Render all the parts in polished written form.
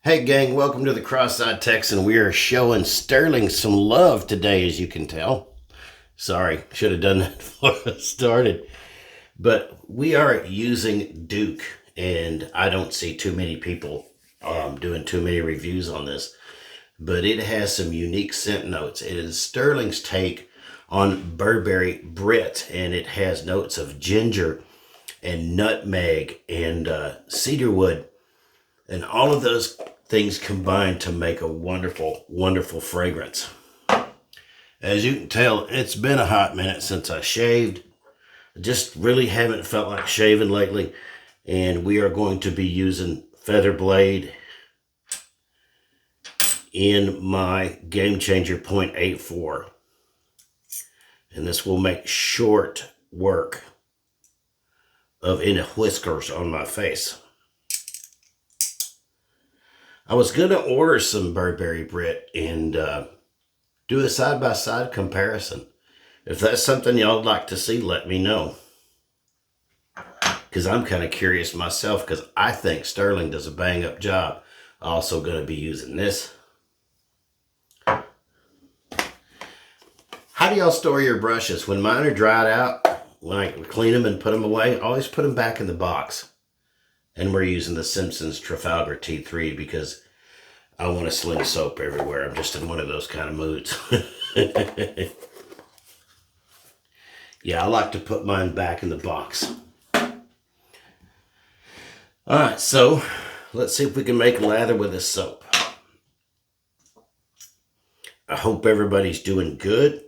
Hey gang, welcome to the Cross-Eyed Texan. We are showing Sterling some love today, as you can tell. Sorry, should have done that before I started. But we are using Duke, and I don't see too many people doing too many reviews on this. But it has some unique scent notes. It is Sterling's take on Burberry Brit, and it has notes of ginger and nutmeg and cedarwood. And all of those things combine to make a wonderful, wonderful fragrance. As you can tell, it's been a hot minute since I shaved. I just really haven't felt like shaving lately. And we are going to be using Feather Blade in my Game Changer .84. And this will make short work of any whiskers on my face. I was going to order some Burberry Brit and do a side-by-side comparison. If that's something y'all would like to see, let me know. Because I'm kind of curious myself, because I think Sterling does a bang-up job. Also going to be using this. How do y'all store your brushes? When mine are dried out, when I clean them and put them away, I always put them back in the box. And we're using the Simpsons Trafalgar T3 because I want to sling soap everywhere. I'm just in one of those kind of moods. Yeah, I like to put mine back in the box. Alright, so let's see if we can make lather with this soap. I hope everybody's doing good.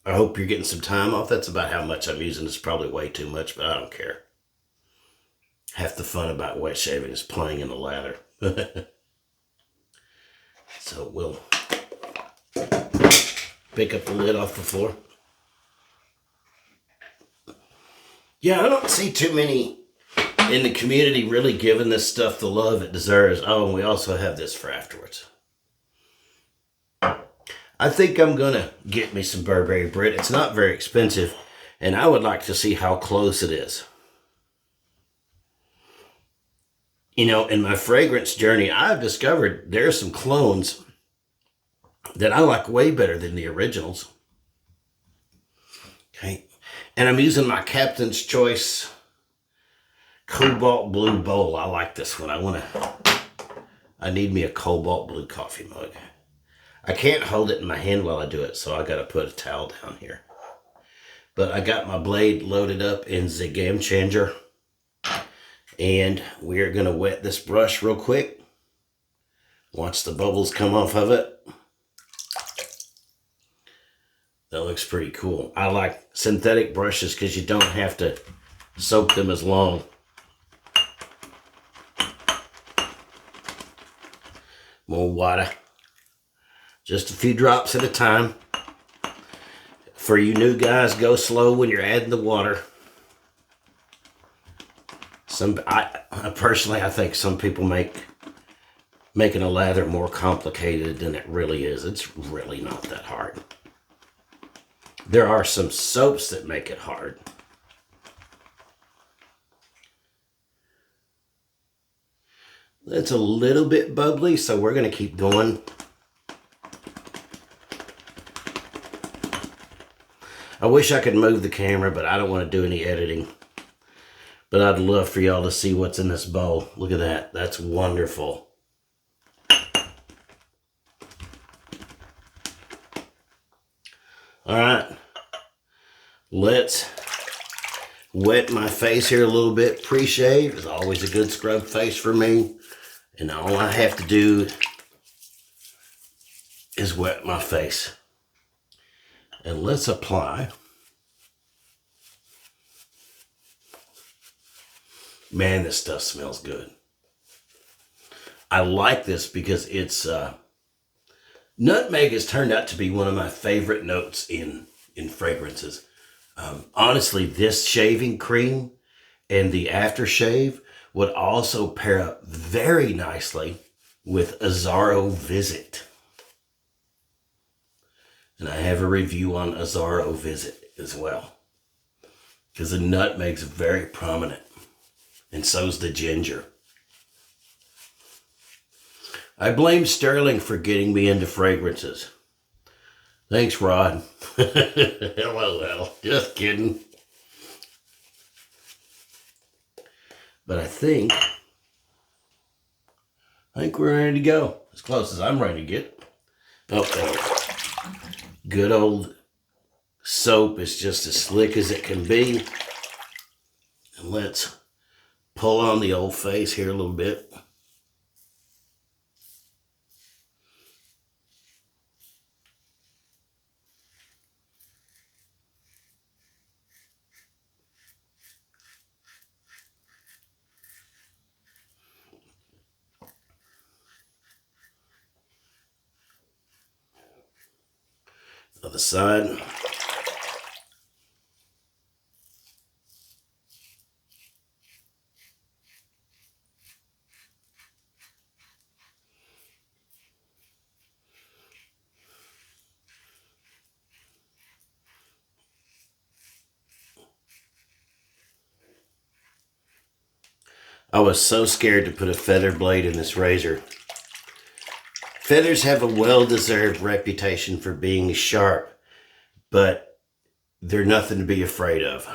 I hope you're getting some time off. That's about how much I'm using. It's probably way too much, but I don't care. Half the fun about wet shaving is playing in the lather. So we'll pick up the lid off the floor. Yeah, I don't see too many in the community really giving this stuff the love it deserves. Oh, and we also have this for afterwards. I think I'm going to get me some Burberry Brit. It's not very expensive, and I would like to see how close it is. You know, in my fragrance journey, I've discovered there are some clones that I like way better than the originals. Okay. And I'm using my Captain's Choice Cobalt Blue bowl. I like this one. I need me a Cobalt Blue coffee mug. I can't hold it in my hand while I do it, so I got to put a towel down here. But I got my blade loaded up in the Game Changer. And we're going to wet this brush real quick. Watch the bubbles come off of it. That looks pretty cool. I like synthetic brushes because you don't have to soak them as long. More water. Just a few drops at a time. For you new guys, go slow when you're adding the water. I personally, I think some people making a lather more complicated than it really is. It's really not that hard. There are some soaps that make it hard. It's a little bit bubbly, so we're going to keep going. I wish I could move the camera, but I don't want to do any editing. But I'd love for y'all to see what's in this bowl. Look at that. That's wonderful. All right. Let's wet my face here a little bit. Pre-shave is always a good scrub face for me. And all I have to do is wet my face. And let's apply. Man, this stuff smells good. I like this because it's nutmeg has turned out to be one of my favorite notes in fragrances. Honestly, this shaving cream and the aftershave would also pair up very nicely with Azzaro Visit. And I have a review on Azzaro Visit as well. Because the nutmeg's very prominent. And so's the ginger. I blame Sterling for getting me into fragrances. Thanks, Rod. LOL. Just kidding. But I think we're ready to go. As close as I'm ready to get. Oh, good old soap is just as slick as it can be. And let's pull on the old face here a little bit. Other side. I was so scared to put a feather blade in this razor. Feathers have a well-deserved reputation for being sharp, but they're nothing to be afraid of.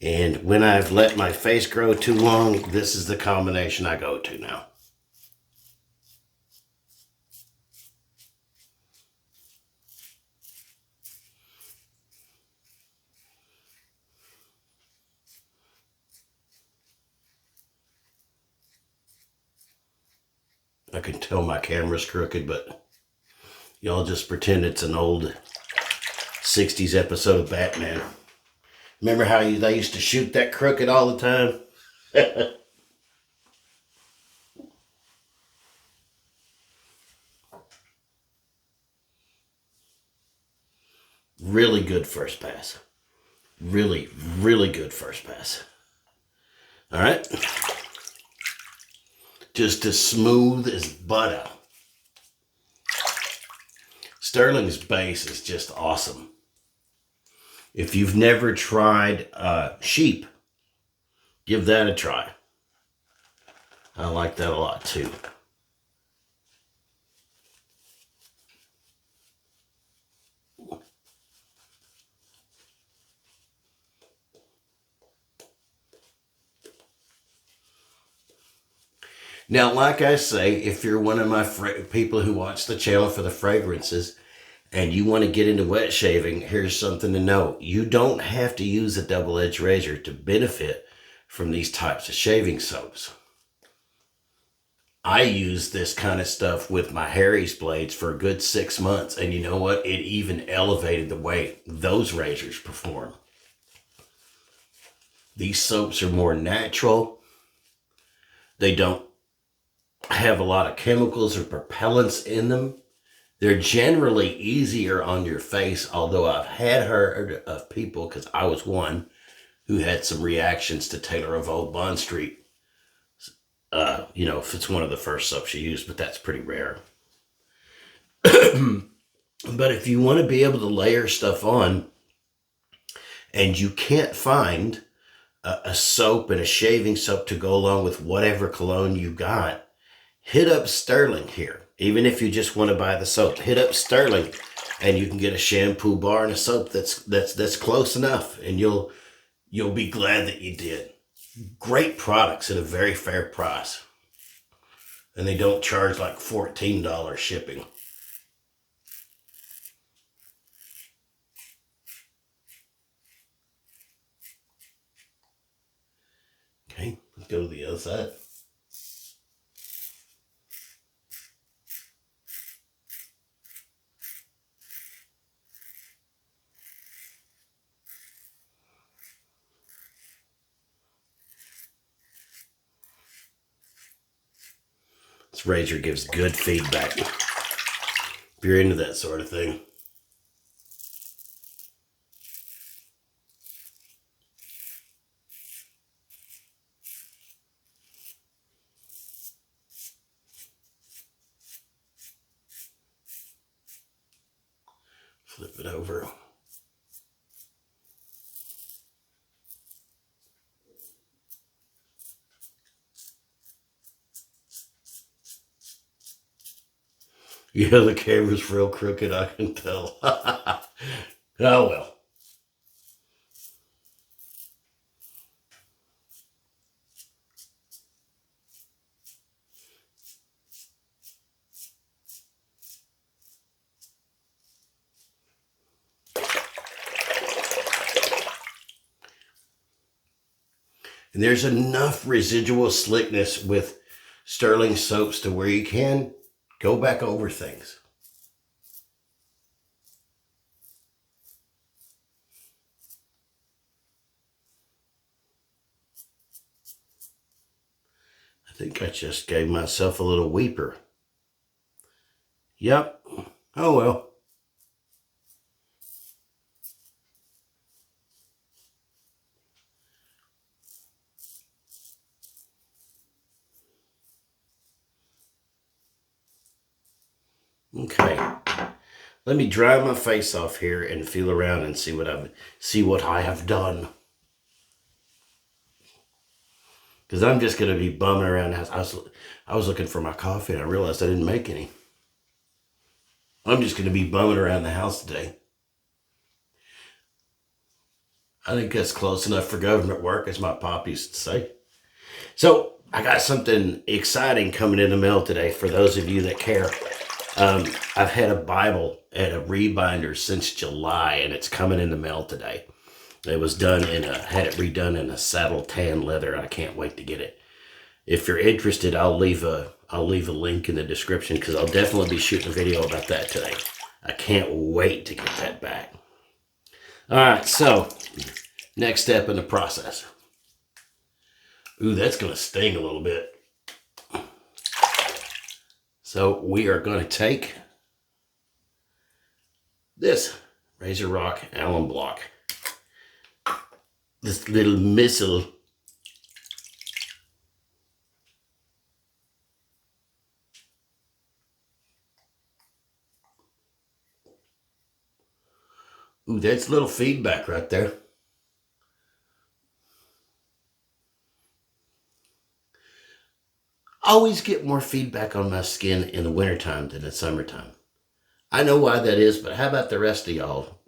And when I've let my face grow too long, this is the combination I go to now. I can tell my camera's crooked, but y'all just pretend it's an old 60s episode of Batman. Remember how they used to shoot that crooked all the time? Really good first pass. Really, really good first pass. All right. Just as smooth as butter. Sterling's base is just awesome. If you've never tried sheep, give that a try. I like that a lot too. Now, like I say, if you're one of my people who watch the channel for the fragrances and you want to get into wet shaving, here's something to know. You don't have to use a double-edged razor to benefit from these types of shaving soaps. I used this kind of stuff with my Harry's blades for a good 6 months, and you know what? It even elevated the way those razors perform. These soaps are more natural. They don't have a lot of chemicals or propellants in them. They're generally easier on your face, although I've had heard of people, because I was one, who had some reactions to Taylor of Old Bond Street. You know, if it's one of the first soaps you use, but that's pretty rare. But if you want to be able to layer stuff on and you can't find a soap and a shaving soap to go along with whatever cologne you got, hit up Sterling here. Even if you just want to buy the soap, hit up Sterling and you can get a shampoo bar and a soap that's close enough, and you'll be glad that you did. Great products at a very fair price. And they don't charge like $14 shipping. Okay, let's go to the other side. This razor gives good feedback if you're into that sort of thing. it over. Yeah, the camera's real crooked, I can tell. Oh well. And there's enough residual slickness with Sterling soaps to where you can go back over things. I think I just gave myself a little weeper. Yep. Oh well. Okay. Let me dry my face off here and feel around and see what I have done. Because I'm just going to be bumming around the house. I was looking for my coffee and I realized I didn't make any. I'm just going to be bumming around the house today. I think that's close enough for government work, as my pop used to say. So I got something exciting coming in the mail today for those of you that care. I've had a Bible at a rebinder since July, and it's coming in the mail today. It was had it redone in a saddle tan leather. I can't wait to get it. If you're interested, I'll leave a link in the description because I'll definitely be shooting a video about that today. I can't wait to get that back. All right, so next step in the process. Ooh, that's going to sting a little bit. So we are going to take this Razor Rock Allen block, this little missile. Ooh, that's a little feedback right there. I always get more feedback on my skin in the wintertime than the summertime. I know why that is, but how about the rest of y'all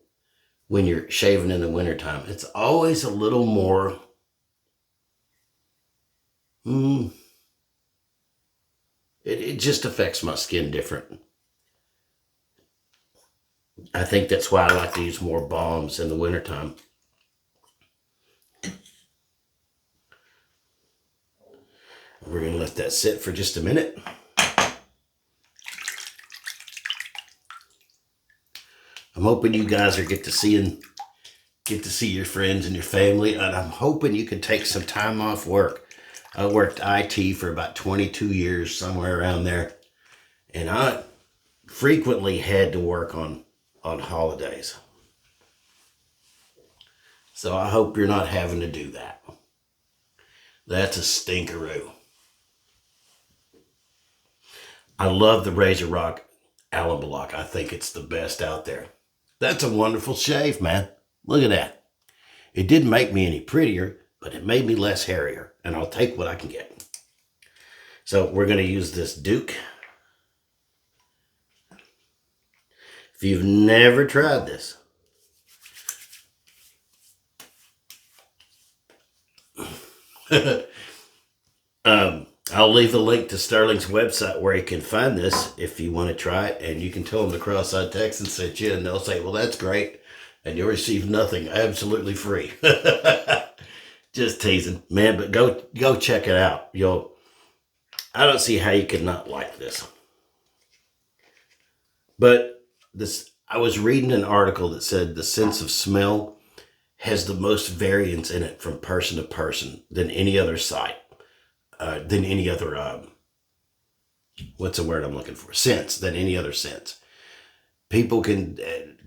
when you're shaving in the wintertime? It's always a little more, it just affects my skin different. I think that's why I like to use more balms in the wintertime. We're going to let that sit for just a minute. I'm hoping you guys get to see your friends and your family, and I'm hoping you can take some time off work. I worked IT for about 22 years, somewhere around there, and I frequently had to work on holidays. So I hope you're not having to do that. That's a stinkeroo. I love the Razor Rock Allen block. I think it's the best out there. That's a wonderful shave, man. Look at that. It didn't make me any prettier, but it made me less hairier, and I'll take what I can get. So we're going to use this Duke. If you've never tried this, I'll leave a link to Sterling's website where you can find this if you want to try it, and you can tell them the cross-eyed Texan sent you, and they'll say, well, that's great, and you'll receive nothing absolutely free. Just teasing, man, but go check it out. I don't see how you could not like this. But I was reading an article that said the sense of smell has the most variance in it from person to person than any other site. Than any other, what's the word I'm looking for? Sense, than any other sense. People can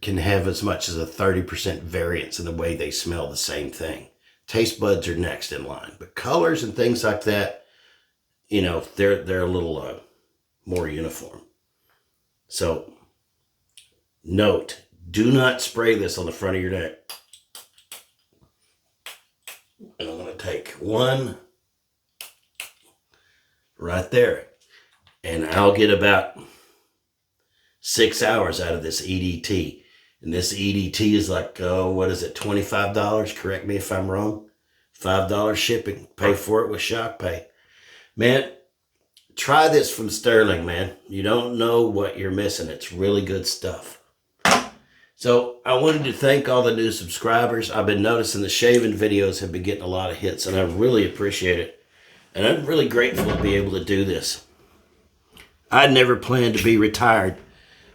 have as much as a 30% variance in the way they smell the same thing. Taste buds are next in line, but colors and things like that, they're a little more uniform. So note, Do not spray this on the front of your neck. And I'm going to take one right there. And I'll get about 6 hours out of this EDT. And this EDT is like, oh, what is it, $25? Correct me if I'm wrong. $5 shipping. Pay for it with Shock Pay. Man, try this from Stirling, man. You don't know what you're missing. It's really good stuff. So I wanted to thank all the new subscribers. I've been noticing the shaving videos have been getting a lot of hits, and I really appreciate it. And I'm really grateful to be able to do this. I'd never planned to be retired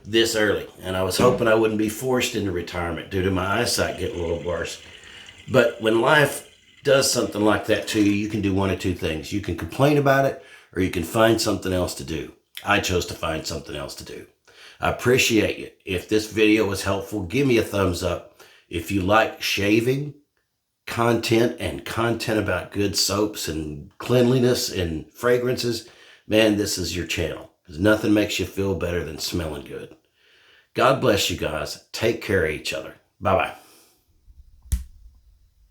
this early, and I was hoping I wouldn't be forced into retirement due to my eyesight getting a little worse. But when life does something like that to you, you can do one of two things. You can complain about it, or you can find something else to do. I chose to find something else to do. I appreciate you. If this video was helpful, give me a thumbs up. If you like shaving content and content about good soaps and cleanliness and fragrances, man, this is your channel. Because nothing makes you feel better than smelling good. God bless you guys. Take care of each other. Bye-bye.